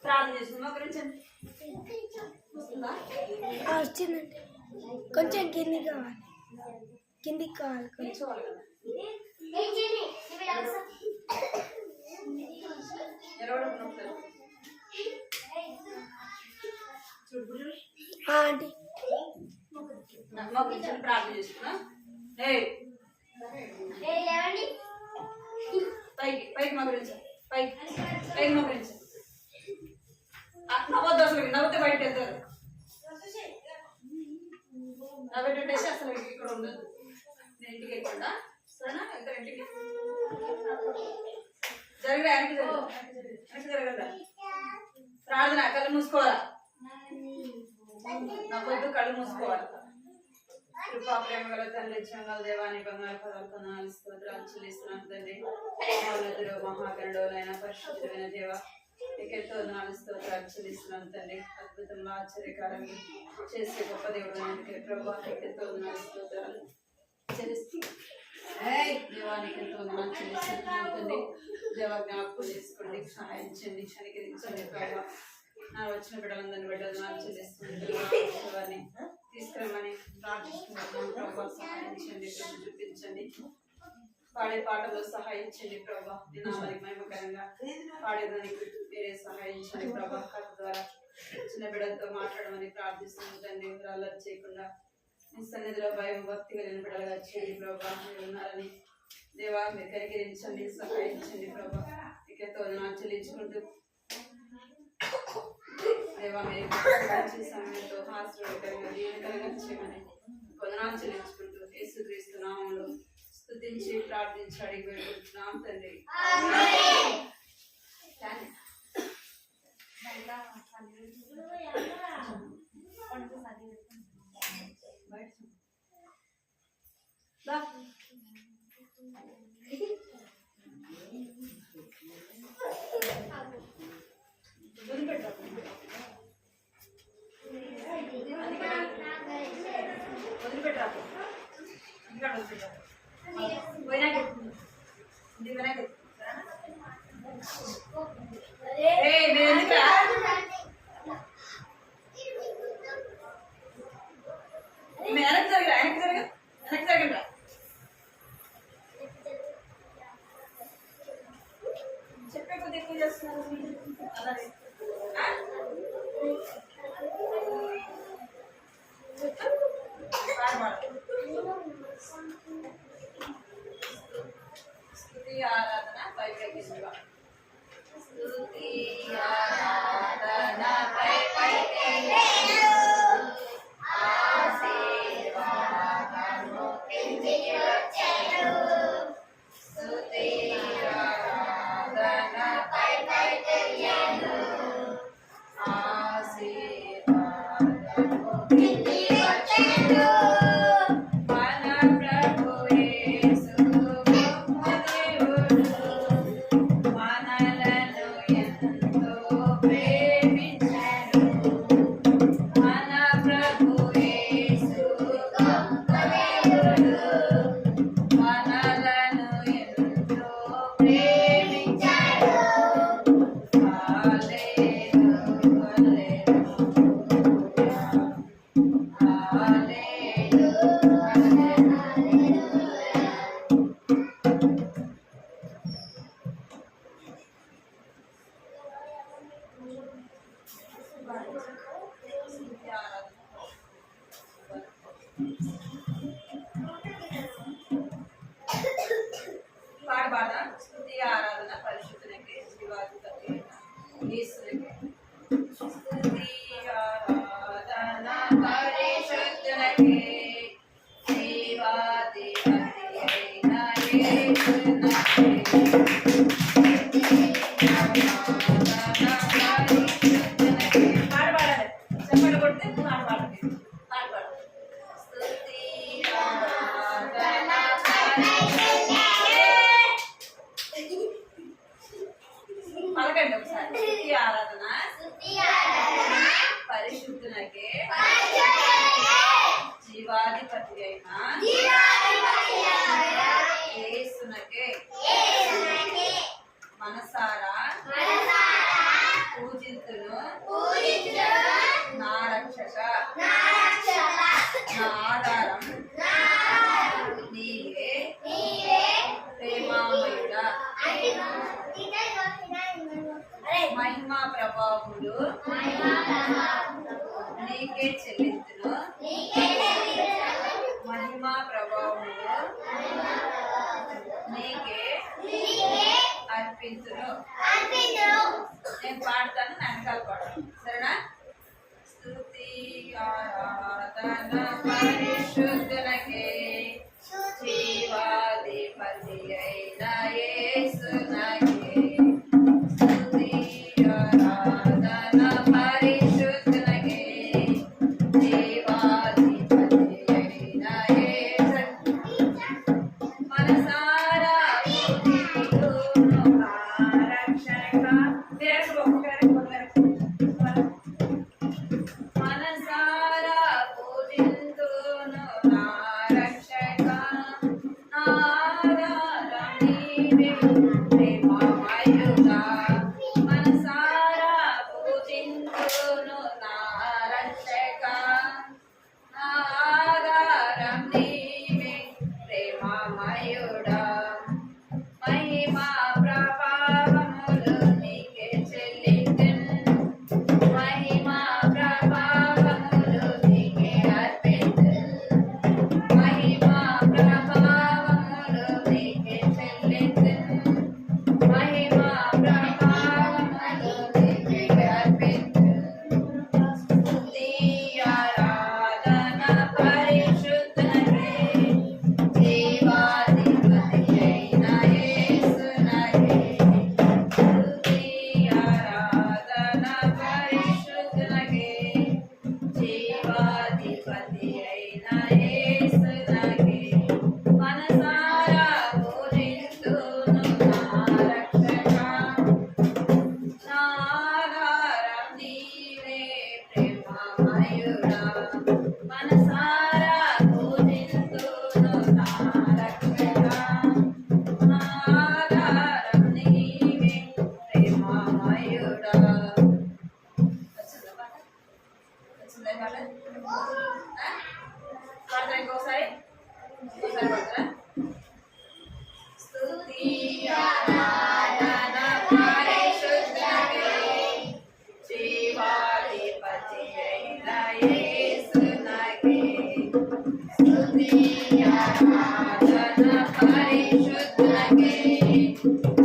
ప్రార్థన చేసిన మోకరించండి. వచ్చిందండి. కొంచెం కిందికి కావాలి, కిందికి కావాలి కొంచెం. ఆంటీ మోకరించండి, ప్రార్థన చేసుకున్నా. పైకి పైకి మోకరించండి, పైకి పైకి మోకరించండి. నవ్వద్దు, అసలు నవ్వుతే బయట వెళ్తారు. నవ్వేటట్టేసి అసలు ఇక్కడ ఉండదు. నేను ఇంటికి వెళ్ళకుండా సరేనా? వెళ్తారు ఇంటికి. జరగదా? వెనక్కి జరగదా? ప్రార్థన కళ్ళు మూసుకోవాలా? నవ్వద్దు, కళ్ళు మూసుకోవాలి. కృపా ప్రేమ గల తండ్రి, చంగల దేవాని బంగారు పదార్థాలు స్తోత్రాలు చెల్లిస్తున్నాను తండ్రి. మహోన్నతుడు మహాగణుడైన పరిశుద్ధుడైన దేవ, నీకెంతో నాలుగు స్తోత్రాలు చెల్లిస్తున్నాను తండ్రి. అద్భుతంగా ఆశ్చర్యకారంగా చేసే గొప్ప దేవుడు ప్రభా, నీకెంతో నాలుగు స్తోత్రాలు చెల్లిస్తున్నాను. దేవానికి ఎంతో నాలుగు చెల్లిస్తున్నాను తండ్రి. దేవ జ్ఞాపకం చేసుకోండి, సహాయించండి, క్షణికరించండి ప్రభా. నా వచ్చిన బిడ్డలందరినీ బిడ్డలు నాలుగు చెల్లిస్తున్నాను. తీసుకురమ్మని ప్రార్థిస్తున్నాను ప్రభా. సహాయించండి, చూపించండి. పాడే పాటలో సహాయించండి ప్రభా. నామానికి మహిమకరంగా పాడేదానికి వేరే సహాయించండి ప్రభా. కథ ద్వారా చిన్న బిడ్డలతో మాట్లాడమని ప్రార్థిస్తున్నాను తండ్రి. అల్లరి చేయకుండా మీ సన్నిధిలో భయం భక్తి కలిగిన బిడ్డలుగా చేయండి ప్రభా. మీరు ఉన్నారని దేవా, మీరు కనికరించండి, సహాయించండి ప్రభా. మీకెంతో నాకు చెల్లించుకుంటూ దేవా, మీరు సమయంతో హాస్టల్ దీనికరంగా చేయమని వందనాలు చెల్లించుకుంటూ యేసుక్రీస్తు నామములో స్తుతించి ప్రార్థించి అడిగి పెట్టుకుంటున్నాం తండ్రి. చెప్పే కొద్ది ఎక్కువ చేస్తున్నారు. అలాగే స్తుతి ఆరాధన పైకి స్తుతి ఆరాధన పైకి ఆశీర్వాదము కిందికి వచ్చెను. స్తుతి ఆరాధన పైకి ఆశీర్వాదము కిందికి వచ్చెను. పాడబాట స్తుతి ఆరాధన పరిశుద్ధునికి జీవాధిపతి యేసునికి. స్తుతి ఆరాధన పరిశుద్ధునికి జీవాధిపతి అయిన యేసునికి. పాడబాడాలి, చెప్పండి కొడితే పాడబాడాలి. స్తుతి ఆరాధన పలకండి ఒకసారి. స్తుతి ఆరాధన పరిశుద్ధునకే ప్రభావములు నీకే చెల్లించును. మహిమా ప్రభావములు నీకే అర్పించును. నేను పాడతాను, వెనకాల పాడతాను, సరేనా? స్తుతి ఆరాధన పరిశుద్ధులకే, జీవాధిపతి అయిన యేసునకే. స్తుతి ఆరాధన పరిశుద్ధులకే, జీవాధిపతి అయిన యేసునకే. మనసారా పూజింతును నా రక్షక. మనసారా పూజింతును నా రక్షక. నా ఆధారం నీవే ప్రేమమయుడా. మనసారా పూజింతును నా రక్షక. నా ఆధారం నీవే ప్రేమమయుడా. మహిమా ప్రభావములు నీకే చెల్లించెను. మహిమా ప్రభావములు నీకే అర్పించెను. మహిమా ప్రభావములు నీకే చెల్లించెను. మహిమా ప్రభావములు నీకే అర్పించెను. స్తుతి ఆరాధన పరిశుద్ధులకే, జీవాధిపతి అయిన యేసునకే. స్తుతి ఆరాధన పరిశుద్ధులకే, జీవాధిపతి అయిన యేసునకే. మనసారా పూజింతును నా రక్షక. నా ఆధారం నీవే ప్రేమమయుడా. మనసారా పూజింతును నా రక్షక. నా ఆధారం నీవే ప్రేమమయుడా. వచ్చిందా పాట? వచ్చిందా పాట? పాడతా ఇంకోసారి పాడతారా? స్తుతి ఆరాధన పరిశుద్ధులకే, జీవాధిపతి అయిన యేసునకే. స్తుతి ఆరాధన పరిశుద్ధులకే,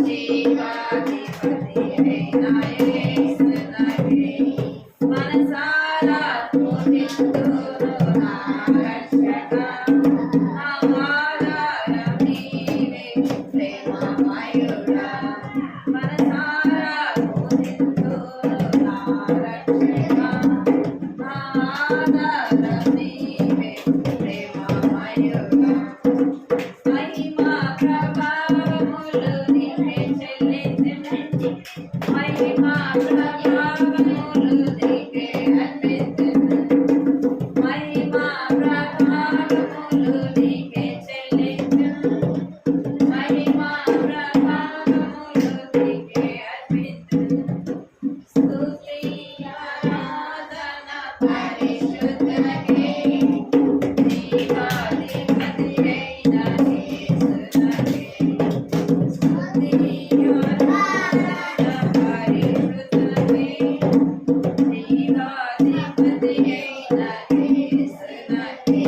జీవాధిపతి అయిన యేసునకే. మనసారా పూజింతును నా రక్షక. నా ఆధారం నీవే ప్రేమమయుడా. మనసారా పూజింతును నా రక్షక. నా ఆధారం నీవే ప్రేమమయుడా. మహిమా ప్రభావములు నీకే చెల్లించెను. మహిమా ప్రభావములు నీకే అర్పించెను. మహిమా ప్రభావములు నీకే చెల్లించెను. మహిమా ప్రభావములు నీకే అర్పించెను. స్తుతి ఆరాధన పరిశుద్ధులకే, జీవాధిపతి అయిన యేసునకే. స్తుతి ఆరాధన పరిశుద్ధులకే, జీవాధిపతి అయిన యేసునకే.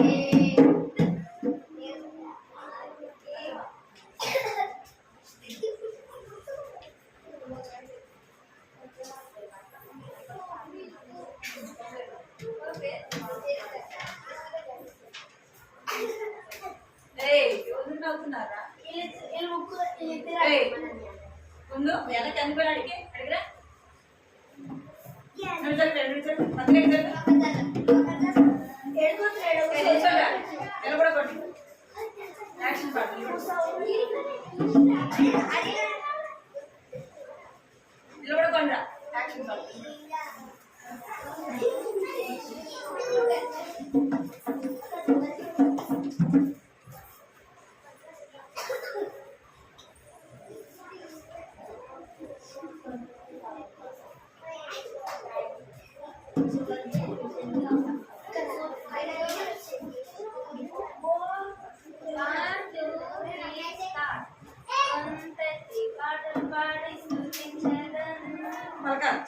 ఏయ్, ఎవరు నవ్వుతున్నారా? ఏయ్, ముందు వెనక అనిపోయాడికి అడిగిరా. నిలబడరా, నిలబడకండి. యాక్షన్ పాట నిలబడకండి. యాక్షన్ పాట పలకాలి.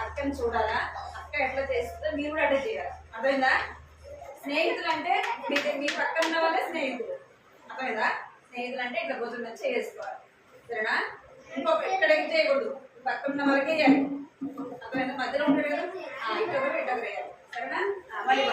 అక్కని చూడాలా, అక్క ఎట్లా చేస్తుందో మీరు కూడా అట్లా చేయాలి. అర్థమైందా? స్నేహితులు అంటే మీ పక్కన ఉన్న వాళ్ళే స్నేహితులు. అర్థమైందా? స్నేహితులు అంటే ఇట్లా భుజం మీద చేసుకోవాలి. సరేనా? ఇంకొక ఇక్కడ ఏం చేయకూడదు, పక్కన ఉన్న వాళ్ళకే చేయాలి. అర్థమైందా? మధ్యలో ఉంటాడు కదా, ఇటొకరు ఇటొకరు వేయాలి. సరేనా? మళ్ళీ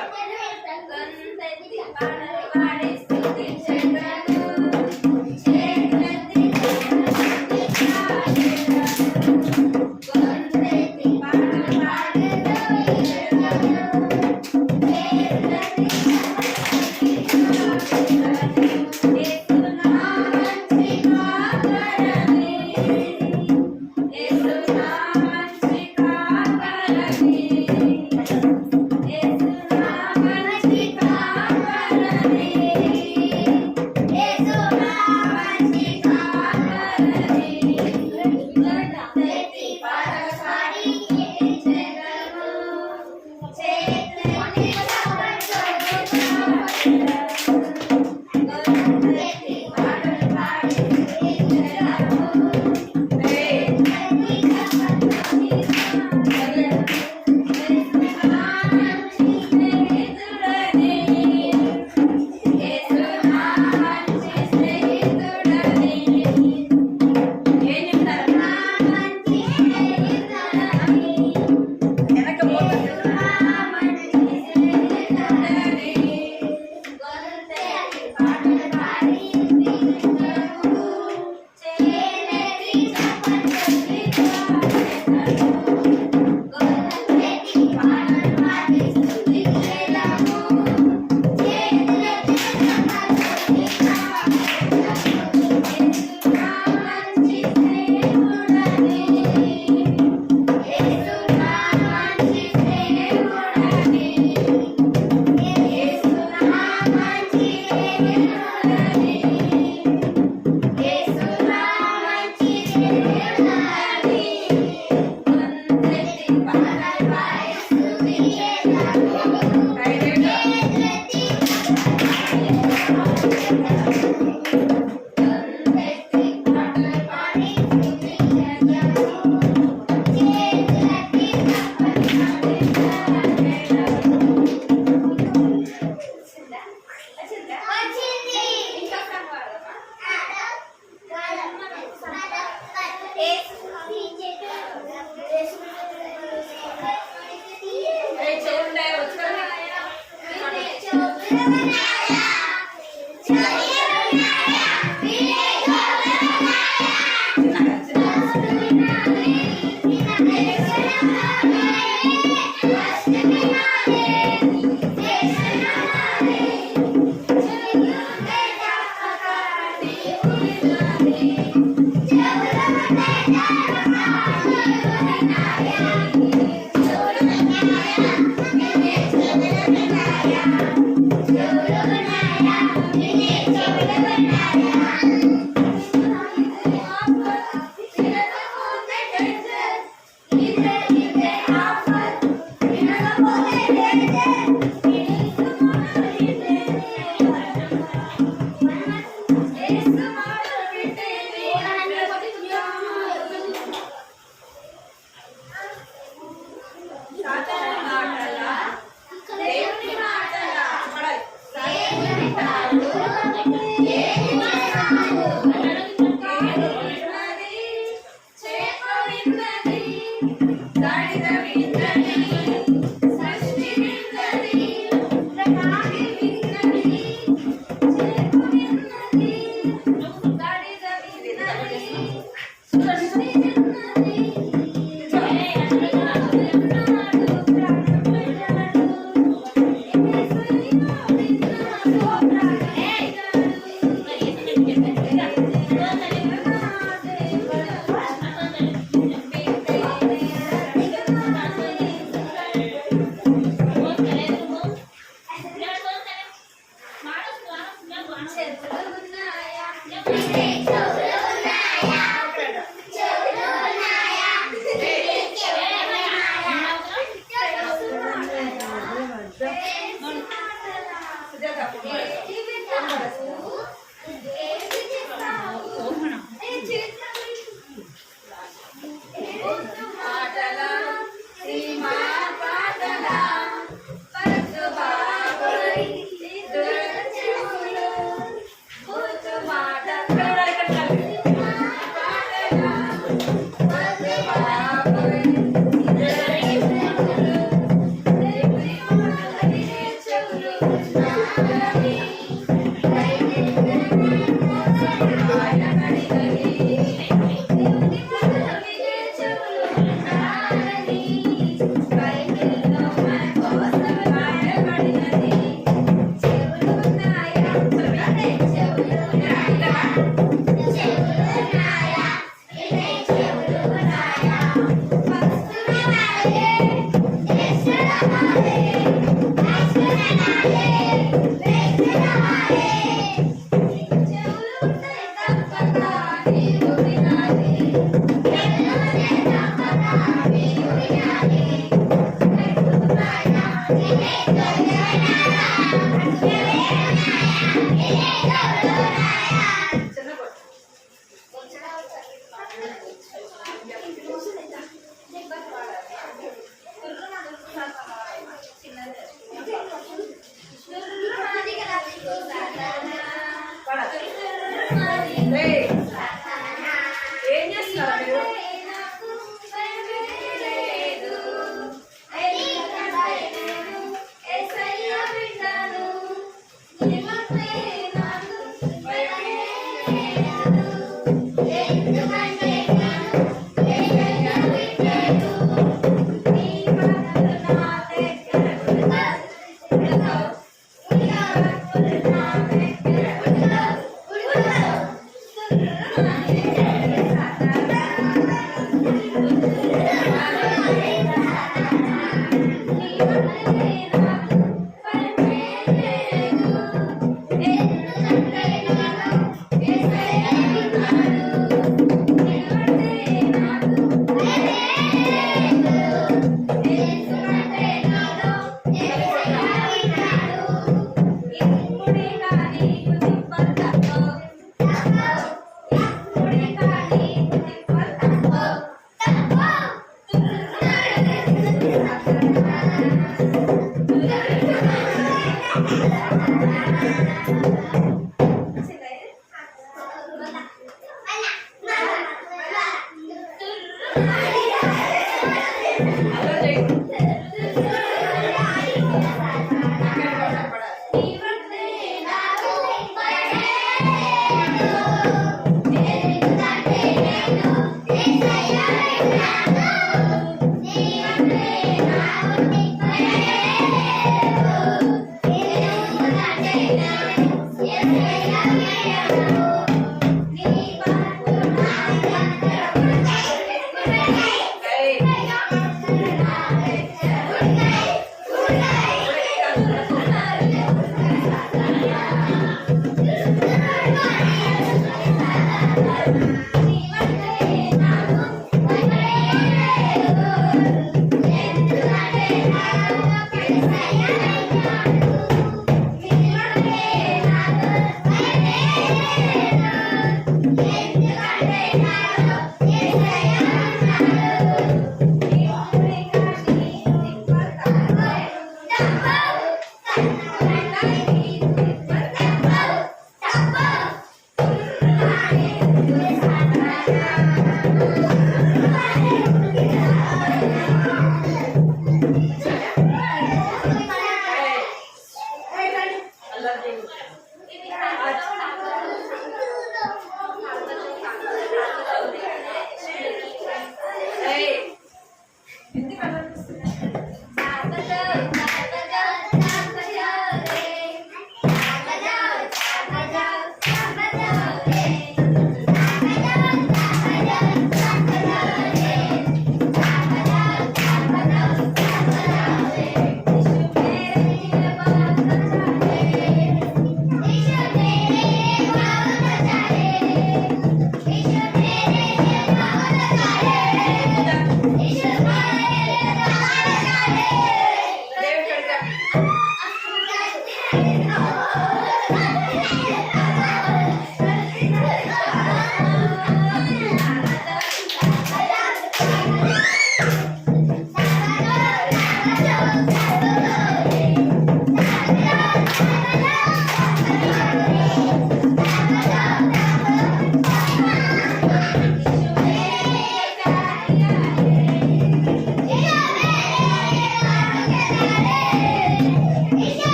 ఏం చేస్తున్నారా మీరు?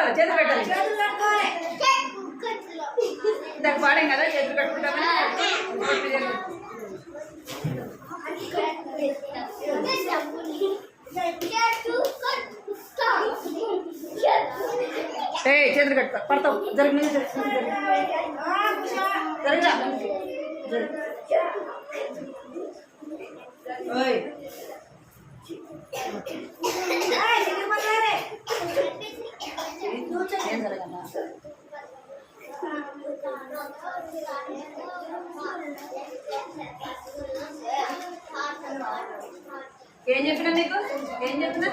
కట్టుకోవాలి, చేతులు కట్టాలి. ఇందాక పాడాం కదా, చేతులు కట్టుకుంటామని. చేతులు కట్టుకో, పడతావు. జరగ జరగరా. ఓయ్ ఏం జరగదా? ఏం చెప్పినా నీకు? ఏం చెప్పినా?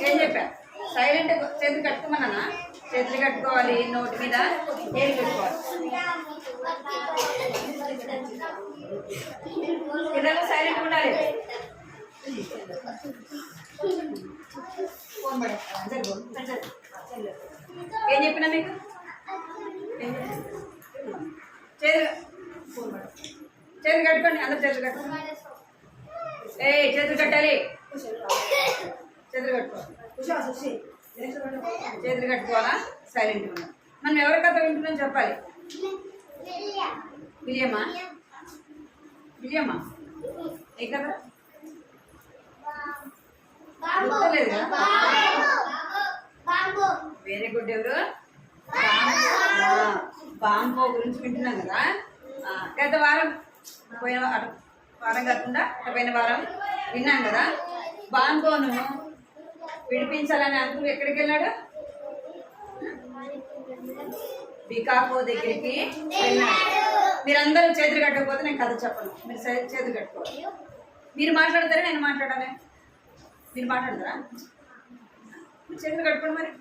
ఏం చెప్పా? సైలెంట్ చేతులు కట్టుకోమన్నా. చేతులు కట్టుకోవాలి, నోటి మీద ఏలు పెట్టుకోవాలి. పిల్లలు సైలెంట్ ఉండాలి. ఏం చెప్పినా మీకు? చేతులు కట్టుకోండి, అందరు చేతులు కట్టుకోండి. చేతులు కట్టాలి, చేతులు కట్టుకోవాలి. చేతులు కట్టుకోవాలా, సైలెంట్ ఉన్నా. మనం ఎవరి కథ వింటున్నాం చెప్పాలి. విజయమ్మా, విజయమ్మా ఏ కథ గుర్తులేదు కదా? Very good. ఎవరు? బాంబో గురించి వింటున్నాం కదా. గత వారం పోయిన వారం కాకుండా పోయిన వారం విన్నాం కదా. బాంబోను విడిపించాలని అంకుల్ ఎక్కడికి వెళ్ళాడు? బికాకో దగ్గరికి వెళ్ళాడు. మీరందరూ చేతులు కట్టకపోతే నేను కథ చెప్పను. మీరు చేతులు కట్టుకోవాలి. మీరు మాట్లాడతారా, నేను మాట్లాడాలి? మీరు మాట్లాడతారా? మీరు చేతులు కట్టుకోండి. మరి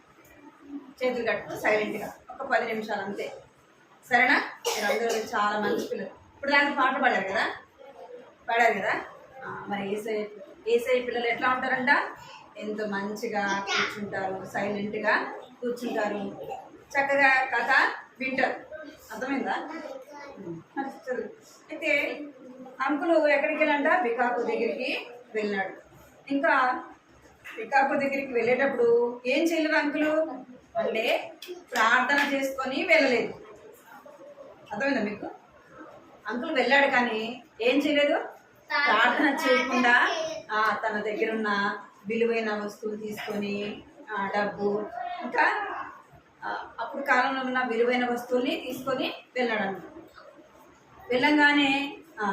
చేతులు కట్టుకో సైలెంట్గా ఒక 10 నిమిషాలు అంతే, సరేనా? మీరు అందరూ చాలా మంచి పిల్లలు. ఇప్పుడు దానికి పాట పాడారు కదా. మరి ఏసై పిల్లలు ఎట్లా ఉంటారంట? ఎంతో మంచిగా కూర్చుంటారు, సైలెంట్గా కూర్చుంటారు, చక్కగా కథ వింటారు. అర్థమైందా? చదువు. అయితే అంకులు ఎక్కడికి వెళ్ళంట? బికాకో దగ్గరికి వెళ్ళినాడు. ఇంకా బికాకో దగ్గరికి వెళ్ళేటప్పుడు ఏం చేయలేదు అంకులు అంటే ప్రార్థన చేసుకొని వెళ్ళలేదు. అర్థమైందా మీకు? అంకుల్ వెళ్ళాడు కానీ ఏం చేయలేదు, ప్రార్థన చేయకుండా తన దగ్గర ఉన్న విలువైన వస్తువులు తీసుకొని, డబ్బు, ఇంకా అప్పుడు కాలంలో ఉన్న విలువైన వస్తువుల్ని తీసుకొని వెళ్ళాడు అన్నమాట. వెళ్ళంగానే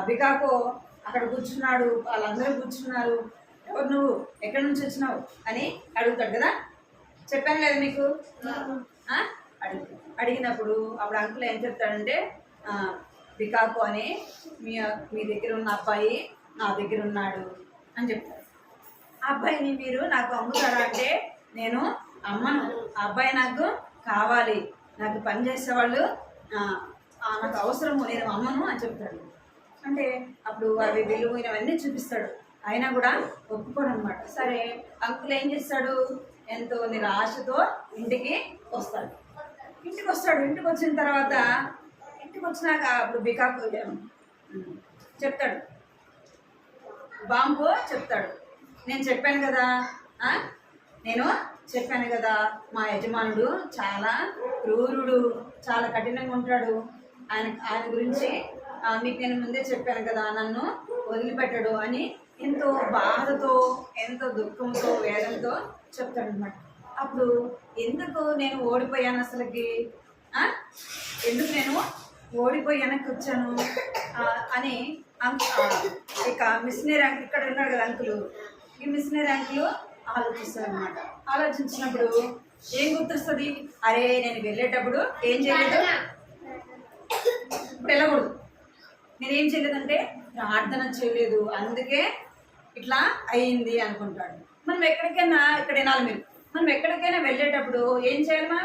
బికాకో అక్కడ కూర్చున్నాడు, వాళ్ళందరూ కూర్చున్నారు. ఎవరు నువ్వు, ఎక్కడి నుంచి వచ్చినావు అని అడుగుతాడు కదా. చెప్పాను లేదా మీకు? అడిగినప్పుడు అప్పుడు అంకుల్ ఏం చెప్తాడంటే, బికాకో అని మీ దగ్గర ఉన్న అబ్బాయి నా దగ్గర ఉన్నాడు అని చెప్తాడు. ఆ అబ్బాయిని మీరు నాకు అమ్ముతారా అంటే నేను అమ్మను, ఆ అబ్బాయి నాకు కావాలి, నాకు పని చేసేవాళ్ళు నాకు అవసరము, నేను అమ్మను అని చెప్తాడు. అంటే అప్పుడు అవి విలువైనవన్నీ చూపిస్తాడు. అయినా కూడా ఒప్పుకోడు అనమాట. సరే అంకుల్ ఏం చేస్తాడు, ఎంతో నిరాశతో ఇంటికి వస్తాడు. ఇంటికి వచ్చిన తర్వాత ఇంటికి వచ్చినాక అప్పుడు బికాకో చెప్తాడు, బాంబో చెప్తాడు, నేను చెప్పాను కదా మా యజమానుడు చాలా క్రూరుడు, చాలా కఠినంగా ఉంటాడు. ఆయన గురించి మీకు నేను ముందే చెప్పాను కదా, నన్ను వదిలిపెట్టడు అని ఎంతో బాధతో, ఎంతో దుఃఖంతో, వేదనతో చెప్తాడు అనమాట. అప్పుడు ఎందుకు నేను ఓడిపోయాను, అసలుకి ఎందుకు నేను ఓడిపోయి వెనక్కి వచ్చాను అని ఇక మిషనరీ అంకుల్, ఇక్కడ ఉన్నాడు కదా అంకులు, ఈ మిషనరీ అంకులు ఆలోచిస్తాడు అనమాట. ఆలోచించినప్పుడు ఏం గుర్తొస్తుంది, అరే నేను వెళ్ళేటప్పుడు ఏం చేయలేదు, ఇప్పుడు వెళ్ళకూడదు, నేనేం చేయలేదంటే ప్రార్థన చేయలేదు, అందుకే ఇట్లా అయ్యింది అనుకుంటాడు. మనం ఎక్కడికైనా, ఇక్కడ వినాలి మీరు, మనం ఎక్కడికైనా వెళ్ళేటప్పుడు ఏం చేయాలి?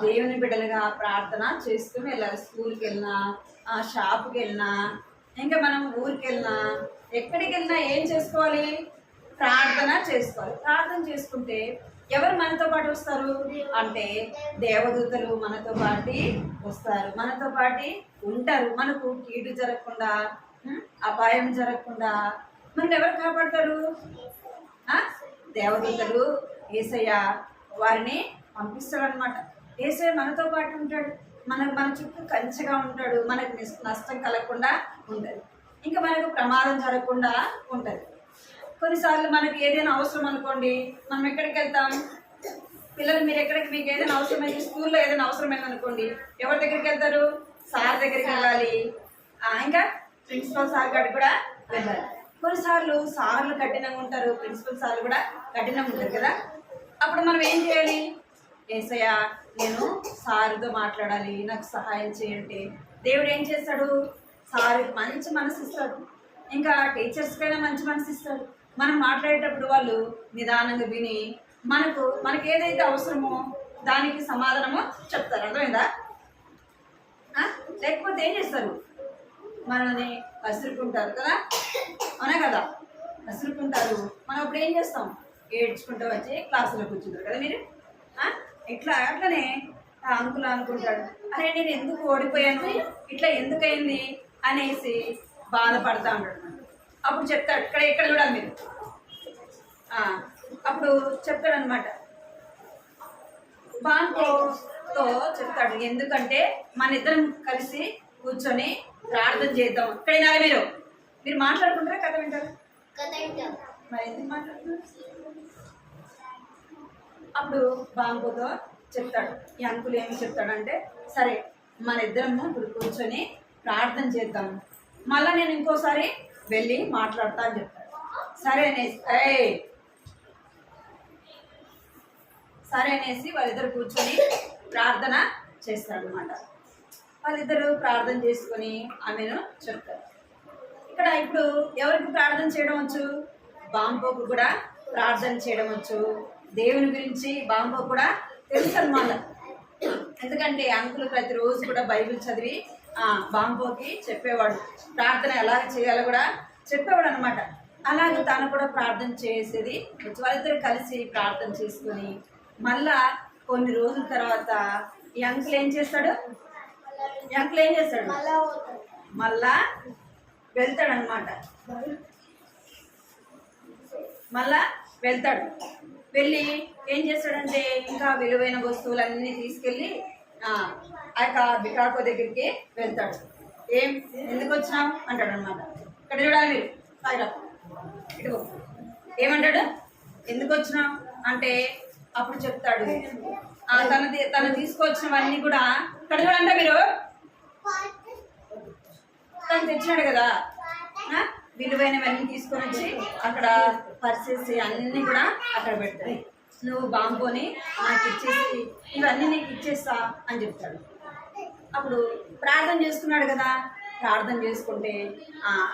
దేవుని బిడ్డలుగా ప్రార్థన చేసుకుని వెళ్ళాలి. స్కూల్కి వెళ్ళినా, షాప్కి వెళ్ళినా, ఇంకా మనం ఊరికి వెళ్ళినా, ఎక్కడికి వెళ్ళినా ఏం చేసుకోవాలి? ప్రార్థన చేసుకోవాలి. ప్రార్థన చేసుకుంటే ఎవరు మనతో పాటు వస్తారు అంటే దేవదూతలు మనతో పాటు వస్తారు, మనతో పాటు ఉంటారు. మనకు కీడు జరగకుండా, అపాయం జరగకుండా మనం ఎవరు కాపాడతారు? దేవదూతలు, యేసయ్య వారిని పంపిస్తాడు అనమాట. యేసయ్య మనతో పాటు ఉంటాడు, మన చుట్టూ కంచెగా ఉంటాడు, మనకు నష్టం కలగకుండా ఉంటుంది, ఇంకా మనకు ప్రమాదం జరగకుండా ఉంటుంది. కొన్నిసార్లు మనకి ఏదైనా అవసరం అనుకోండి, మనం ఎక్కడికి వెళ్తాం? పిల్లలు మీరు ఎక్కడికి, మీకు ఏదైనా అవసరమైంది, స్కూల్లో ఏదైనా అవసరమైంది అనుకోండి, ఎవరి దగ్గరికి వెళ్తారు? సార్ దగ్గరికి వెళ్ళాలి, ఇంకా ప్రిన్సిపల్ సార్ కాడికి కూడా వెళ్ళాలి. కొన్నిసార్లు సార్లు కఠినంగా ఉంటారు, ప్రిన్సిపల్ సార్లు కూడా కఠినంగా ఉంటారు కదా. అప్పుడు మనం ఏం చేయాలి? యేసయ్య నేను సార్తో మాట్లాడాలి, నాకు సహాయం చేయండి. దేవుడు ఏం చేస్తాడు? సార్కి మంచి మనసు ఇస్తాడు, ఇంకా టీచర్స్కైనా మంచి మనసు ఇస్తాడు. మనం మాట్లాడేటప్పుడు వాళ్ళు నిదానంగా విని మనకి ఏదైతే అవసరమో దానికి సమాధానము చెప్తారు. అర్థమైందా? లేకపోతే ఏం చేస్తారు? మనల్ని కసురుకుంటారు కదా, అవునా కదా, కసురుకుంటారు. మనం అప్పుడు ఏం చేస్తాం? ఏడ్చుకుంటూ వచ్చి క్లాసులో కూర్చుంటారు కదా మీరు. అట్లనే ఆ అంకుల్ అనుకుంటాడు, అరే నేను ఎందుకు ఓడిపోయాను, ఇట్లా ఎందుకయింది అనేసి బాధపడతా ఉంటాడు. అప్పుడు చెప్తాడు, ఇక్కడ చూడాలి మీరు, అప్పుడు చెప్తాడు అనమాట, బాంకోతో చెప్తాడు, ఎందుకంటే మన ఇద్దరం కలిసి కూర్చొని ప్రార్థన చేద్దాం. ఇక్కడ వినాలి మీరు మాట్లాడుకుంటారా కథ వింటారా? మరి ఎందుకు మాట్లాడుతున్నారు? అప్పుడు బాంకోతో చెప్తాడు, ఈ అంకుల్ ఏమి చెప్తాడంటే, సరే మన ఇద్దరము ఇప్పుడు కూర్చొని ప్రార్థన చేద్దాం, మళ్ళీ నేను ఇంకోసారి వెళ్ళి మాట్లాడతా అని చెప్తాడు. సరే అనేసి వాళ్ళిద్దరు కూర్చొని ప్రార్థన చేస్తాడు అనమాట. వాళ్ళిద్దరూ ప్రార్థన చేసుకొని ఆమెను చెప్తారు. ఇప్పుడు ఎవరికి ప్రార్థన చేయడం వచ్చు? బాంబోకు కూడా ప్రార్థన చేయడం వచ్చు. దేవుని గురించి బాంబో కూడా తెలుసు అన్నమాట. ఎందుకంటే అంకుల్ ప్రతిరోజు కూడా బైబిల్ చదివి బాంబోకి చెప్పేవాడు, ప్రార్థన ఎలా చేయాలో కూడా చెప్పేవాడు అనమాట. అలాగే తను కూడా ప్రార్థన చేసేది. వాళ్ళిద్దరు కలిసి ప్రార్థన చేసుకొని మళ్ళా కొన్ని రోజుల తర్వాత ఈ అంకుల్ ఏం చేస్తాడు? మళ్ళా వెళ్తాడు అనమాట. వెళ్ళి ఏం చేస్తాడంటే ఇంకా విలువైన వస్తువులన్నీ తీసుకెళ్ళి ఆ యొక్క బికాకో దగ్గరికి వెళ్తాడు. ఎందుకు వచ్చినావు అంటాడు అనమాట. ఇక్కడ చూడాలి మీరు, ఇటు ఏమంటాడు? ఎందుకు వచ్చినావు అంటే అప్పుడు చెప్తాడు, తను తీసుకొచ్చినవన్నీ కూడా ఇక్కడ చూడండి మీరు, తను తెచ్చినాడు కదా విలువైనవన్నీ తీసుకొని వచ్చి అక్కడ పరిచేసి అన్నీ కూడా అక్కడ పెడతాయి. నువ్వు బాంబోని నాకు ఇచ్చేసి ఇవన్నీ నీకు ఇచ్చేస్తా అని చెప్తాడు. అప్పుడు ప్రార్థన చేసుకున్నాడు కదా, ప్రార్థన చేసుకుంటే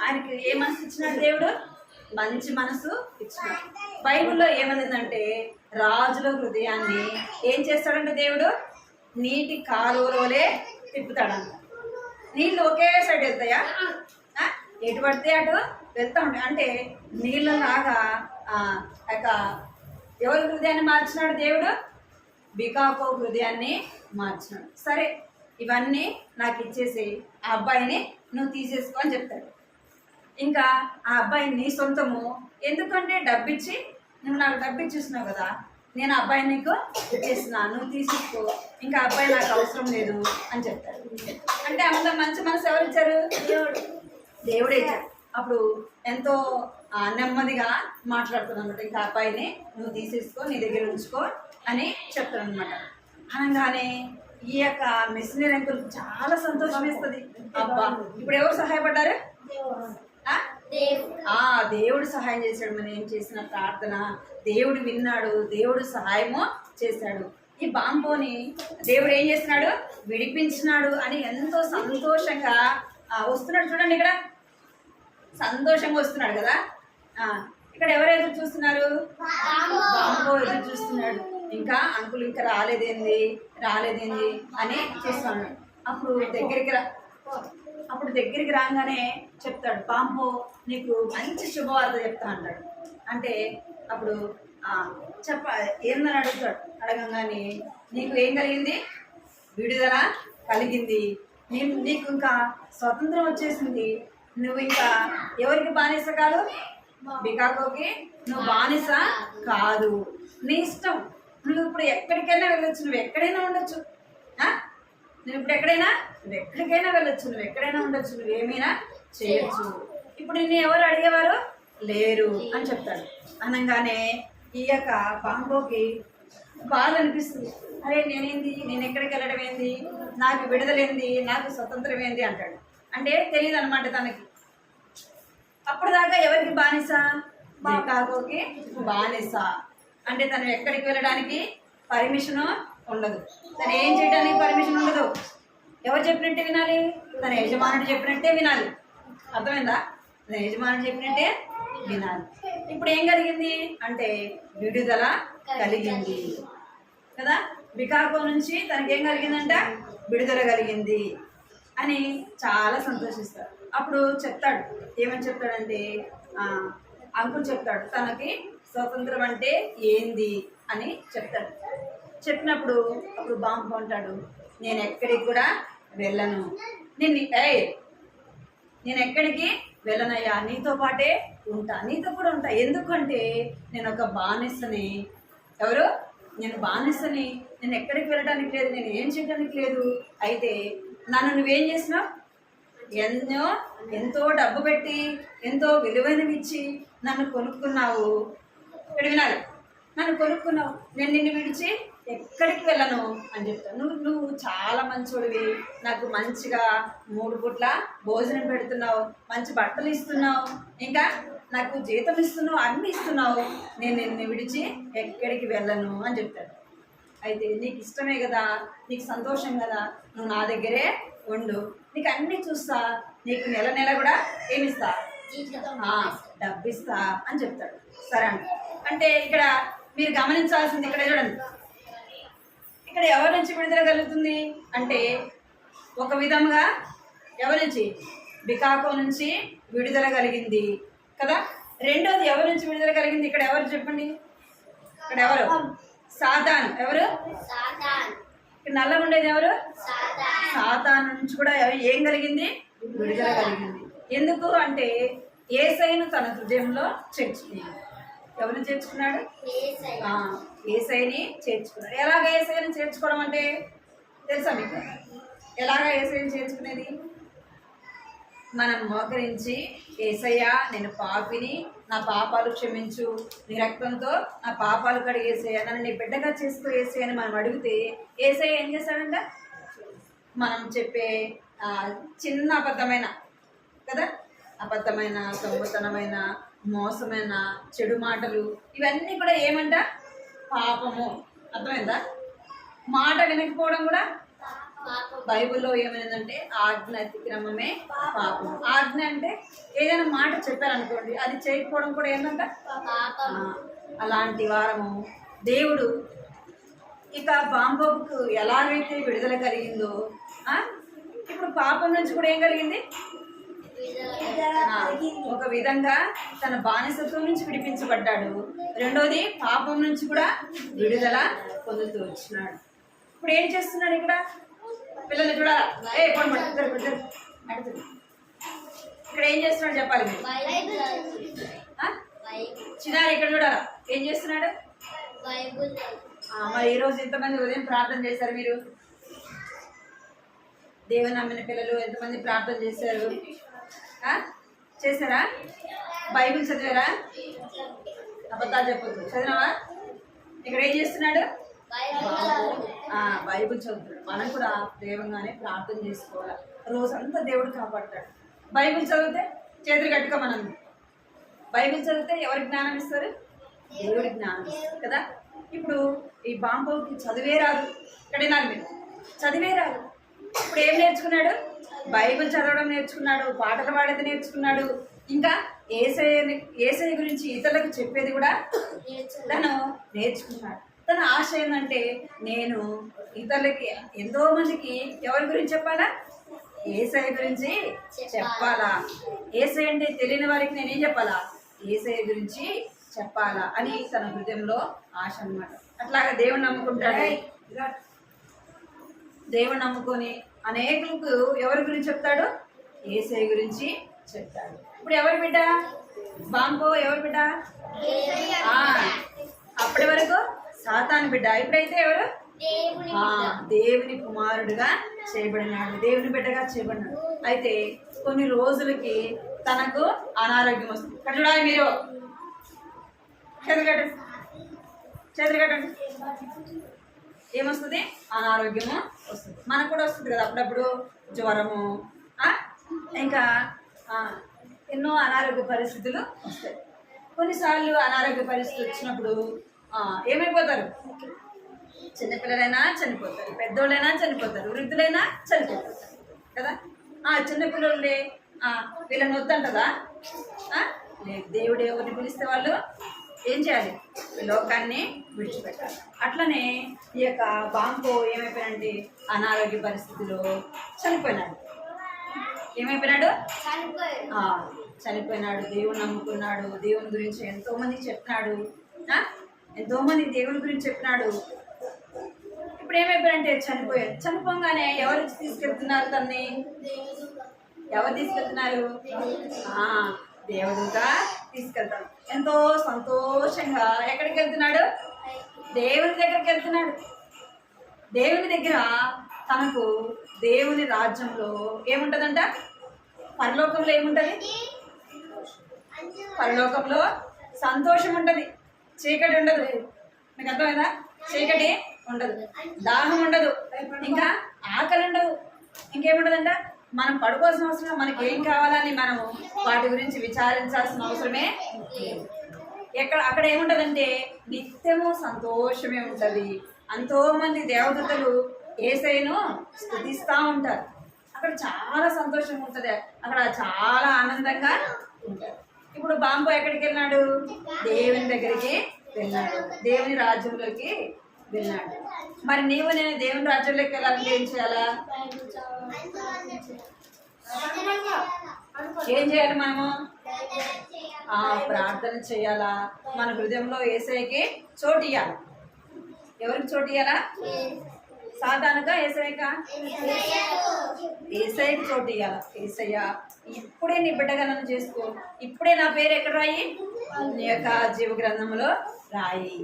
ఆయనకి ఏ మనసు ఇచ్చినాడు? దేవుడు మంచి మనసు ఇచ్చినాడు. బైబిల్లో ఏమన్నదంటే రాజుల హృదయాన్ని ఏం చేస్తాడంటే దేవుడు నీటి కాలువలోనే తిప్పుతాడంట. నీళ్ళు ఒకే సైడ్ వెళ్తాయా? ఎటు పడితే అటు వెళ్తా ఉంటాయి. అంటే నీళ్ళలాగా ఎవరి హృదయాన్ని మార్చినాడు దేవుడు? బికాకో హృదయాన్ని మార్చినాడు. సరే ఇవన్నీ నాకు ఇచ్చేసి ఆ అబ్బాయిని నువ్వు తీసేసుకో అని చెప్తాడు. ఇంకా ఆ అబ్బాయి నీ సొంతము, ఎందుకంటే డబ్బిచ్చి నువ్వు నాకు డబ్బిచ్చిస్తున్నావు కదా, నేను అబ్బాయిని నీకు ఇచ్చేస్తున్నా, నువ్వు తీసుకో, ఇంకా అబ్బాయి నాకు అవసరం లేదు అని చెప్తాడు. అంటే అంత మంచి మనసు ఎవరు ఇచ్చారు? దేవుడే ఇచ్చాడు. అప్పుడు ఎంతో నెమ్మదిగా మాట్లాడుతున్నాను, ఇంకా అబ్బాయిని నువ్వు తీసేసుకో, నీ దగ్గర ఉంచుకో అని చెప్తాను అనమాట. అనగానే ఈ యొక్క మిషనరీ అంకుల్కి చాలా సంతోషం వేస్తుంది. అబ్బా ఇప్పుడు ఎవరు సహాయపడ్డారు? దేవుడు సహాయం చేశాడు. మనం ఏం చేసిన ప్రార్థన దేవుడు విన్నాడు, దేవుడు సహాయము చేశాడు. ఈ బాంబోని దేవుడు ఏం చేస్తున్నాడు? విడిపించినాడు అని ఎంతో సంతోషంగా వస్తున్నాడు. చూడండి ఇక్కడ సంతోషంగా వస్తున్నాడు కదా. ఇక్కడ ఎవరు ఎదురు చూస్తున్నారు? బాంబో ఎదురు చూస్తున్నాడు. ఇంకా అంకుల్ ఇంకా రాలేదేంది అని చూస్తున్నాడు. అప్పుడు దగ్గరికి రాగానే చెప్తాడు, బాంబో నీకు మంచి శుభవార్త చెప్తా అంటాడు. అంటే అప్పుడు ఏమని అడుగుతాడు. అడగంగానే నీకు ఏం కలిగింది? విడుదల కలిగింది, నీకు ఇంకా స్వతంత్రం వచ్చేసింది, నువ్వు ఇంకా ఎవరికి బానిస కాదు? బికాకోకి నువ్వు బానిస కాదు, నీ ఇష్టం నువ్వు ఇప్పుడు ఎక్కడికైనా వెళ్ళొచ్చు, నువ్వు ఎక్కడైనా ఉండొచ్చు. నువ్వు ఇప్పుడు ఎక్కడికైనా వెళ్ళొచ్చు, నువ్వు ఎక్కడైనా ఉండొచ్చు, నువ్వేమైనా చేయొచ్చు. ఇప్పుడు నిన్ను ఎవరు అడిగేవారు లేరు అని చెప్తాడు. అనగానే ఈ యొక్క బాంబోకి బాధ అనిపిస్తుంది. అరే నేను ఎక్కడికి వెళ్ళడం ఏంది, నాకు విడుదలేంది, నాకు స్వతంత్రం ఏంది అంటాడు. అంటే తెలియదు అనమాట తనకి. అప్పుడు దాకా ఎవరికి బానిస, బాకాకోకి బానిస. అంటే తను ఎక్కడికి వెళ్ళడానికి పర్మిషన్ ఉండదు, తను ఏం చేయడానికి పర్మిషన్ ఉండదు. ఎవరు చెప్పినట్టే వినాలి, తన యజమానుడు చెప్పినట్టే వినాలి. అర్థమైందా? తన యజమానుడు చెప్పినట్టే వినాలి. ఇప్పుడు ఏం కలిగింది అంటే విడుదల కలిగింది కదా. బికాకో నుంచి తనకేం కలిగిందంట, విడుదల కలిగింది అని చాలా సంతోషిస్తాడు. అప్పుడు చెప్తాడు, ఏమని చెప్తాడంటే అంకుల్ చెప్తాడు తనకి స్వతంత్రం అంటే ఏంది అని చెప్తాడు. చెప్పినప్పుడు అప్పుడు బాంబు అంటాడు, నేను ఎక్కడికి కూడా వెళ్ళను, నేను ఎక్కడికి వెళ్ళనయ్యా, నీతో పాటే ఉంటా, నీతో కూడా ఉంటా. ఎందుకంటే నేను ఒక బానిసని. ఎవరు? నేను బానిసని, నేను ఎక్కడికి వెళ్ళడానికి లేదు, నేను ఏం చేయడానికి లేదు. అయితే నన్ను నువ్వేం చేసినావు, ఎంతో డబ్బు పెట్టి ఎంతో విలువైనవి ఇచ్చి నన్ను కొనుక్కున్నావు. ఇక్కడ వినాలి, నన్ను కొనుక్కున్నావు, నేను నిన్ను విడిచి ఎక్కడికి వెళ్ళను అని చెప్తాను. నువ్వు చాలా మంచోడివి, నాకు మంచిగా 3 పూట్ల భోజనం పెడుతున్నావు, మంచి బట్టలు ఇస్తున్నావు, ఇంకా నాకు జీతం ఇస్తున్నావు, అన్నీ ఇస్తున్నావు, నేను నిన్ను విడిచి ఎక్కడికి వెళ్ళను అని చెప్తాడు. అయితే నీకు ఇష్టమే కదా, నీకు సంతోషం కదా, నువ్వు నా దగ్గరే ఉండు, నీకు అన్నీ చూస్తా, నీకు నెల నెల కూడా ఏమిస్తా, డబ్బు ఇస్తా అని చెప్తాడు. సరే అంటే ఇక్కడ మీరు గమనించాల్సింది, ఇక్కడ చూడండి, ఇక్కడ ఎవరి నుంచి విడుదల కలుగుతుంది అంటే ఒక విధంగా ఎవరి నుంచి, బికాకో నుంచి విడుదల కలిగింది కదా. రెండోది ఎవరి నుంచి విడుదల కలిగింది, ఇక్కడ ఎవరు చెప్పండి, ఇక్కడ ఎవరు? సాతాను. ఎవరు? ఇక్కడ నల్లగా ఉండేది ఎవరు? సాతాను నుంచి కూడా ఏం కలిగింది, విడుదల కలిగింది. ఎందుకు అంటే యేసయ్యను తన హృదయంలో చేర్చుకున్నాడు. ఎవరిని చేర్చుకున్నాడు? యేసయ్యని చేర్చుకున్నాడు. ఎలాగ యేసయ్యని చేర్చుకోవడం అంటే తెలుసా మీకు? ఎలాగ యేసయ్యని చేర్చుకునేది? మనం మోకరించి, యేసయ్యా నేను పాపిని, నా పాపాలు క్షమించు, నీ రక్తంతో నా పాపాలు కడిగేసేయ, నన్ను నీ బిడ్డగా చేసుకో యేసయ్య అని మనం అడిగితే యేసయ్య ఏం చేస్తాడంట, మనం చెప్పే చిన్న అబద్ధమైన కదా, అబద్ధమైన, దొంగతనమైన, మోసమైన, చెడు మాటలు, ఇవన్నీ కూడా ఏమంట, పాపము. అర్థమైందా? మాట వినకపోవడం కూడా బైబిల్లో ఏమైందంటే ఆజ్ఞ అతిక్రమమే పాపం. ఆజ్ఞ అంటే ఏదైనా మాట చెప్పారనుకోండి, అది చేయకపోవడం కూడా ఏంటంట, అలాంటి వారము. దేవుడు ఇక బాంబోకు ఎలాగైతే విడుదల కలిగిందో ఇప్పుడు పాపం నుంచి కూడా ఏం కలిగింది, ఒక విధంగా తన బానిసత్వం నుంచి విడిపించబడ్డాడు. రెండోది పాపం నుంచి కూడా విడుదల పొందుతూ వచ్చినాడు. ఇప్పుడు ఏం చేస్తున్నాడు ఇక్కడ? పిల్లలు చూడాలా? ఇక్కడ ఏం చేస్తున్నాడు చెప్పాలి మీరు. చిన్నారి ఇక్కడ చూడాలా, ఏం చేస్తున్నాడు? మరి ఈరోజు ఎంతమంది ఉదయం ప్రార్థన చేశారు? మీరు దేవుని నమ్మిన పిల్లలు ఎంతమంది ప్రార్థన చేశారు? చేశారా? బైబిల్ చదివారా? అబద్ధాలు చెప్పొద్దు. చదివినావా? ఇక్కడ ఏం చేస్తున్నాడు? బైబిల్ చదువుతాడు. మనం కూడా దేవంగానే ప్రార్థన చేసుకోవాలి. రోజంతా దేవుడు కాపాడతాడు. బైబిల్ చదివితే చేతులు కట్టుకో. మనం బైబిల్ చదివితే ఎవరికి జ్ఞానం ఇస్తారు? దేవుడి జ్ఞానం ఇస్తారు కదా. ఇప్పుడు ఈ బాంబోకి చదివే రాదు. ఇక్కడేనా మీరు చదివే రాదు. ఇప్పుడు ఏం నేర్చుకున్నాడు? బైబిల్ చదవడం నేర్చుకున్నాడు, పాటలు పాడేది నేర్చుకున్నాడు, ఇంకా యేసయ్య గురించి ఇతరులకు చెప్పేది కూడా తను నేర్చుకున్నాడు. తన ఆశ ఏంటంటే నేను ఇతరులకి, ఎంతో మందికి ఎవరి గురించి చెప్పాలా? యేసయ్య గురించి చెప్పాలా. యేసయ్య అంటే తెలియని వారికి నేనేం చెప్పాలా? యేసయ్య గురించి చెప్పాలా అని తన హృదయంలో ఆశ అన్నమాట. అట్లాగా దేవుని నమ్ముకుంటాడు. దేవుని నమ్ముకొని అనేకులకు ఎవరి గురించి చెప్తాడు? యేసయ్య గురించి చెప్తాడు. ఇప్పుడు ఎవరి బిడ్డ బాంబో? ఎవరి బిడ్డ? అప్పటి వరకు సాతాను బిడ్డ. ఇప్పుడైతే ఎవరు? దేవుని కుమారుడుగా చేయబడినాడు, దేవుని బిడ్డగా చేయబడినాడు. అయితే కొన్ని రోజులకి తనకు అనారోగ్యం వస్తుంది. ఇక్కడ చూడాలి మీరు, చేతులు ఏమొస్తుంది? అనారోగ్యము వస్తుంది. మనకు కూడా వస్తుంది కదా అప్పుడప్పుడు, జ్వరము, ఇంకా ఎన్నో అనారోగ్య పరిస్థితులు వస్తాయి. కొన్నిసార్లు అనారోగ్య పరిస్థితి వచ్చినప్పుడు ఏమైపోతారు? చిన్నపిల్లలైనా చనిపోతారు, పెద్దోళ్ళైనా చనిపోతారు, వృద్ధులైనా చనిపోతారు కదా. చిన్నపిల్లలే వీళ్ళని వద్దంటదా? లేదు, దేవుడు ఎవరిని పిలిస్తే వాళ్ళు ఏం చేయాలి? లోకాన్ని విడిచిపెట్టాలి. అట్లనే ఈ యొక్క బాంకో ఏమైపోయాడంటే అనారోగ్య పరిస్థితిలో చనిపోయినాడు. ఏమైపోయినాడు? చనిపోయినాడు. దేవుని నమ్ముకున్నాడు, దేవుని గురించి ఎంతో మందికి చెప్పినాడు, ఎంతో మంది దేవుని గురించి చెప్పినాడు. ఇప్పుడు ఏమైపోయాడంటే చనిపోయాడు. చనిపోగానే ఎవరు తీసుకెళ్తున్నారు తన్ని? ఎవరు తీసుకెళ్తున్నారు? దేవుడుగా తీసుకెళ్తాడు. ఎంతో సంతోషంగా ఎక్కడికి వెళ్తున్నాడు? దేవుని దగ్గరికి వెళ్తున్నాడు. దేవుని దగ్గర తనకు దేవుని రాజ్యంలో ఏముంటదంట? పరలోకంలో ఏముంటది? పరలోకంలో సంతోషం ఉంటది, చీకటి ఉండదు. మీకు అర్థమైందా? చీకటి ఉండదు, దాహం ఉండదు, ఇంకా ఆకలి ఉండదు, ఇంకేముండదంట. మనం పడుకోవాల్సిన అవసరం, మనకి ఏం కావాలని మనము వాటి గురించి విచారించాల్సిన అవసరమే. అక్కడ ఏముంటదంటే నిత్యము సంతోషమే ఉంటది. ఎంతో మంది దేవదూతలు యేసయ్యను స్తుతిస్తూ ఉంటారు. అక్కడ చాలా సంతోషం ఉంటుంది, అక్కడ చాలా ఆనందంగా ఉంటారు. ఇప్పుడు బాంబు ఎక్కడికి వెళ్ళినాడు? దేవుని దగ్గరికి వెళ్ళాడు, దేవుని రాజ్యంలోకి వెళ్ళాడు. మరి నీవు నేను దేవుని రాజ్యంలోకి వెళ్ళాలంటే ఏం చేయాలా? ఏం చేయాలి? మనము ప్రార్థన చేయాలా? మన హృదయంలో యేసయ్యకి చోటు ఇవ్వాలి. ఎవరికి చోటు ఇవ్వాలా? సాతానుగా యేసయ్యకా? యేసయ్యకి చోటు ఇవ్వాలా. యేసయ్య ఇప్పుడే నీ బిడ్డగా నన్ను చేసుకో, ఇప్పుడే నా పేరు ఎక్కడ రాయి? నీ యొక్క జీవ గ్రంథంలో రాయి.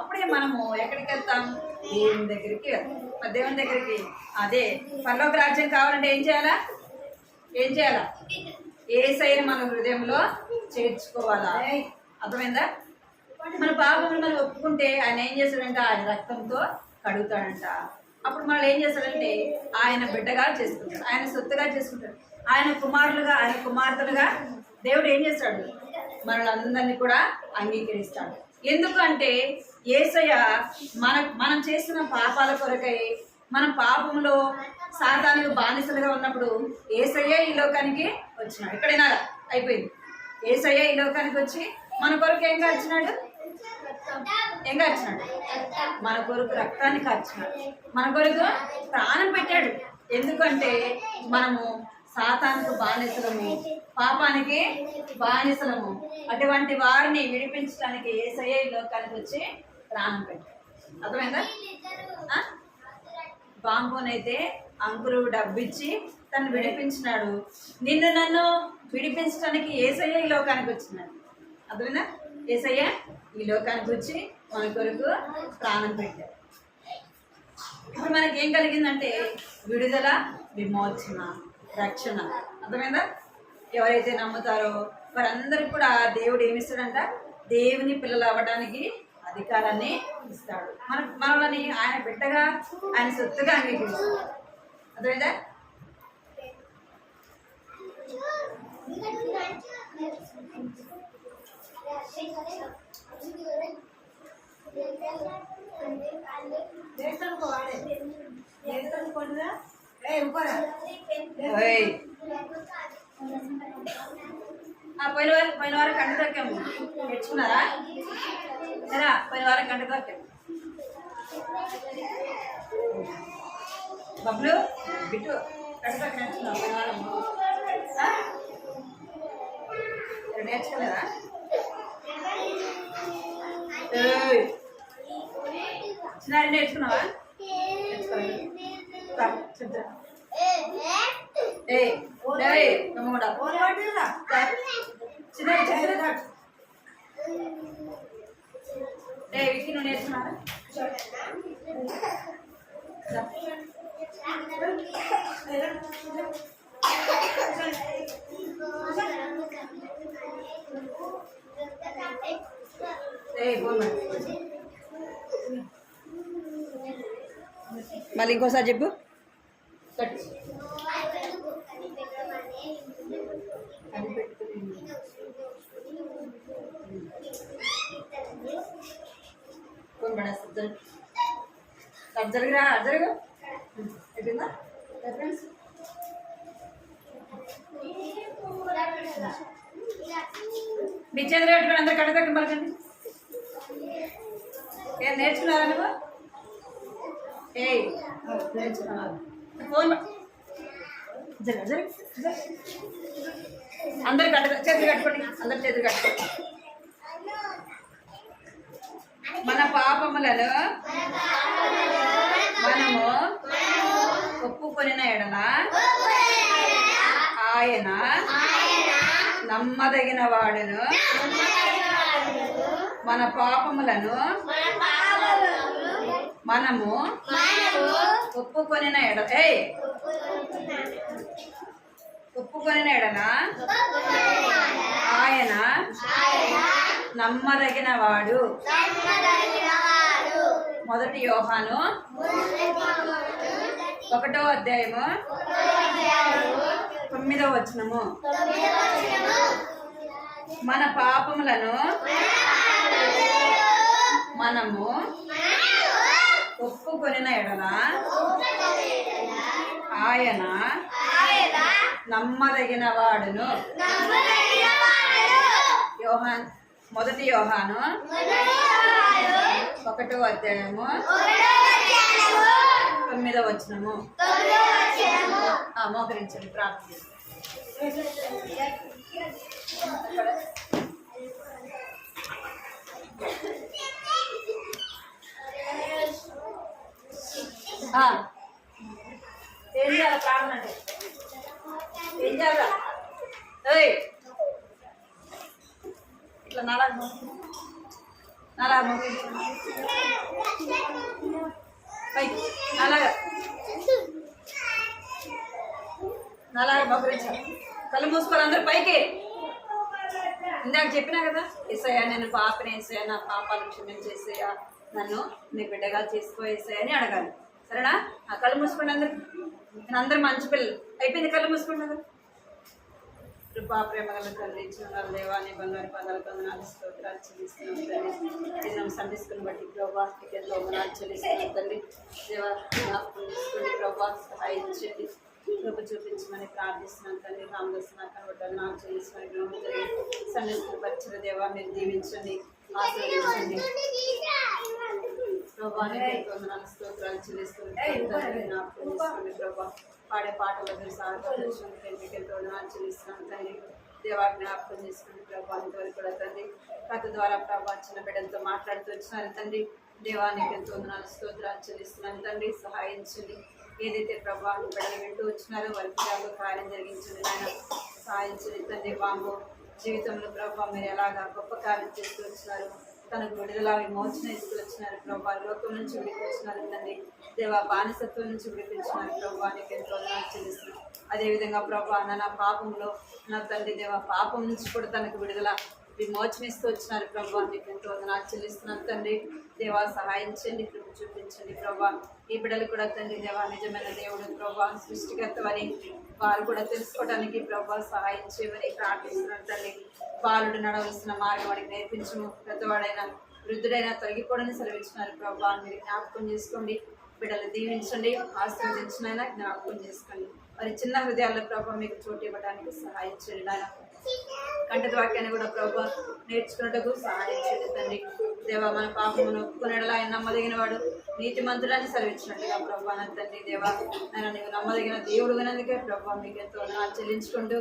అప్పుడే మనము ఎక్కడికి వెళ్తాం? దేవుని దగ్గరికి వెళ్తాం. దేవుని దగ్గరికి, అదే పరలోక రాజ్యం కావాలంటే ఏం చేయాలా? ఏం చేయాలా? యేసయ్యను మన హృదయంలో చేర్చుకోవాలా. అర్థమైందా? మన పాపములు మనం ఒప్పుకుంటే ఆయన ఏం చేస్తాడంట? ఆయన రక్తంతో కడుగుతాడంట. అప్పుడు మనం ఏం చేస్తాడంటే ఆయన బిడ్డగా చేసుకుంటాడు, ఆయన సొత్తుగా చేసుకుంటాడు, ఆయన కుమారులుగా, ఆయన కుమార్తెలుగా దేవుడు ఏం చేస్తాడు? మనలందరినీ కూడా అంగీకరిస్తాడు. ఎందుకంటే యేసయ్య మనం చేస్తున్న పాపాల కొరకై, మనం పాపంలో సాతానుకు బానిసలుగా ఉన్నప్పుడు యేసయ్య ఈ లోకానికి వచ్చినాడు. ఎక్కడైనా అయిపోయింది. యేసయ్య ఈ లోకానికి వచ్చి మన కొరకు ఏం కార్చినాడు? ఏం కార్చినాడు? మన కొరకు రక్తాన్ని కార్చినాడు, మన కొరకు ప్రాణం పెట్టాడు. ఎందుకంటే మనము సాతానుకు బానిసలము, పాపానికి బానిసలము. అటువంటి వారిని విడిపించడానికి యేసయ్య ఈ లోకానికి వచ్చి ప్రాణం పెట్టాడు. అర్థమైందా? బాంబోనైతే అంకురు డబ్బిచ్చి తను విడిపించినాడు. నిన్ను నన్ను విడిపించడానికి యేసయ్య ఈ లోకానికి వచ్చినాడు. అర్థమైందా? యేసయ్య ఈ లోకానికి వచ్చి మన కొరకు ప్రాణం పెట్టాడు. ఇప్పుడు మనకి ఏం కలిగిందంటే విడుదల, విమోచన, రక్షణ. అర్థమైందా? ఎవరైతే నమ్ముతారో వారందరికీ కూడా దేవుడు ఏమిస్తాడంట? దేవుని పిల్లలు అవ్వడానికి అధికారాన్ని ఇస్తాడు. మనల్ని ఆయన బిడ్డగా, ఆయన సొత్తుగా అంగీకరిస్తాడు. అర్థమైందా? పోయిన వారం కంట తొక్కాము, నేర్చుకున్నారా? సరే, పోయిన వారం కంట తొక్కాము. బబ్లు బిట్టు కంట తొక్క నేర్చుకున్నావు పోయిన వారం? నేర్చుకోలేదా? చిన్నారి నేర్చుకున్నావా? నేర్చుకోలేదు. చెప్తా చిన్న వికి నువ్వు నేర్చుకున్నావా? మళ్ళీ ఇంకోసారి చెప్పు. జరగరా జరగ అయిపోయిందా? మీ చేతులు పెట్టుకుని అందరు కట్టదక్క పలకండి. ఏం నేర్చుకున్నారా నువ్వు? ఏ నేర్చుకున్నా ఫోన్ జరగ జరగ అందరు చేతులు కట్టుకోండి. అందరు చేతులు కట్టుకోండి. మన పాపములను మనము ఒప్పుకొనిన ఎడల ఆయన నమ్మదగిన వాడును, మన పాపములను మనము ఒప్పుకొనిన ఎడల ఆయన నమ్మదగిన వాడు. 1 యోహాను 1వ అధ్యాయము 9వ వచనము. మన పాపములను మనము ఒప్పుకొనిన ఎడల ఆయన నమ్మదగిన వాడును. 1 యోహాను 1వ అధ్యాయము 9వ వచనము. మోకరించండి, ప్రార్థన. ఏం చేయాలి ప్రార్థన అంటే? ఏం చేయాలా? ఇట్లా నాలా పైకి అలాగా మొక్కరించాలి. కళ్ళు మూసుకోవాలి అందరు పైకి. ఇందాక చెప్పినా కదా, ఏసయ్యా నేను పాపని, ఏసయ్యా నా పాపాలు క్షమించేసయ్యా, నన్ను నీ బిడ్డగా చేసుకో ఏసయ్యా అని అడగాలి. సరేనా? ఆ కళ్ళు మూసుకోండి అందరు. నేను అందరు మంచి పిల్లలు. అయిపోయింది, కళ్ళు మూసుకోండి అందరు. కృపా ప్రేమ గల తండ్రి, చిన్నగారు దేవాన్ని బంగారు పదాలు వందనాలు స్తోత్రాలు చెల్లిస్తున్నాం తండ్రి. చిన్న సంధిస్తుని బట్టి ప్రభా ఎంతో వందనాలు చెల్లిస్తున్నాం తండ్రి. దేవా జ్ఞాపకం చేసుకోండి ప్రభా, సహాయించండి, కృప చూపించమని ప్రార్థిస్తున్నాను తండ్రి. రామదాస్ కనబడ్డాను నాకు చెల్లిస్తున్న గ్రహం జరిగి సంధిస్తున్న పరిచయ దేవా మీరు దీవించండి, ఆశీర్వదించండి ప్రభా. వందనాలు స్తోత్రాలు చెల్లిస్తున్నాం తండ్రి. జ్ఞాపకం చేసుకోండి ప్రభా. పాడే పాటల ఎంతో వందనాలు చెల్లిస్తున్నాం తండ్రి. దేవా జ్ఞాపకం చేసుకుని ప్రభా ఇంతవరకు కూడా తండ్రి కథ ద్వారా ప్రభా చిన్న బిడ్డలతో మాట్లాడుతూ వచ్చినారు తండ్రి. దేవానికి ఎంతో వందనాలు స్తోత్రాలు చెల్లిస్తున్నాను తండ్రి. సహాయించండి. ఏదైతే ప్రభా బిడ్డలు వింటూ వచ్చినారో వారి పిల్లలు కార్యం జరిగించండి నాయన. సహాయించండి తండ్రి. బాంబు జీవితంలో ప్రభా మీరు ఎలాగా గొప్ప కార్యం చేస్తూ వచ్చినారు, తనకు విడుదల విమోచన ఇస్తూ వచ్చినారు ప్రభా. లోకం నుంచి విడిపించినారు తండ్రి. దేవా బానిసత్వం నుంచి విడిపించినారు ప్రభా. నీకు ఎంతో వందనాలు చెల్లిస్తున్నాను. అదేవిధంగా ప్రభా నా పాపంలో నా తండ్రి దేవా పాపం నుంచి కూడా తనకు విడుదల విమోచనిస్తూ వచ్చినారు ప్రభా. నీకు ఎంతో వందనాలు చెల్లిస్తున్నాను తండ్రి. దేవా సహాయించండి, కృప చూపించండి ప్రభా. ఈ బిడ్డలు కూడా తండ్రి దేవా నిజమైన దేవుడు ప్రభా, సృష్టికర్తవని వారు కూడా తెలుసుకోవడానికి ప్రభా సహాయం చేయమని ప్రార్థిస్తున్నాను తండ్రి. బాలుడు నడవలసిన మార్గం వాడికి నేర్పించము, పెద్దవాడైనా వృద్ధుడైనా తొలగిపోవడానికి సెలవిచ్చినారు ప్రభా. మీరు జ్ఞాపకం చేసుకోండి, బిడ్డలు దీవించండి, ఆశీర్వదించినైనా జ్ఞాపకం చేసుకోండి. మరి చిన్న హృదయాల్లో ప్రభా మీకు చోటు ఇవ్వడానికి సహాయం చేయండి ఆయన. కంటత వాక్యాన్ని కూడా ప్రభా నేర్చుకున్నట్టుకు సహాయం చేయండి తండ్రి. దేవా మన పాపమును ఒప్పుకునేలా ఆయన నమ్మదగిన వాడు, నీతి మంత్రులని సెలవిచ్చినట్టుగా ప్రభా నా తండ్రి దేవా నేను నీకు నమ్మదగిన దేవుడు వినందుకే ప్రభా మీకు ఎంతో చెల్లించుకుంటూ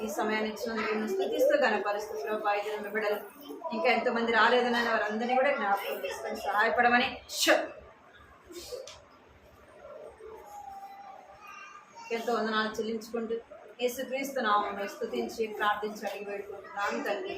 ఈ సమయాన్ని ఇచ్చినందుకు నేను స్థుతిస్తూ కనపరుస్తూ ప్రభా ఈ బిడ్డలు ఇంకా ఎంతోమంది రాలేదని వారందరినీ కూడా జ్ఞాపకం చేసుకొని సహాయపడమని ఎంతో వందనాలు చెల్లించుకుంటూ యేసుక్రీస్తు నామములో స్తుతించి ప్రార్థించి అడిగి పెట్టుకుంటున్నాను తండ్రి.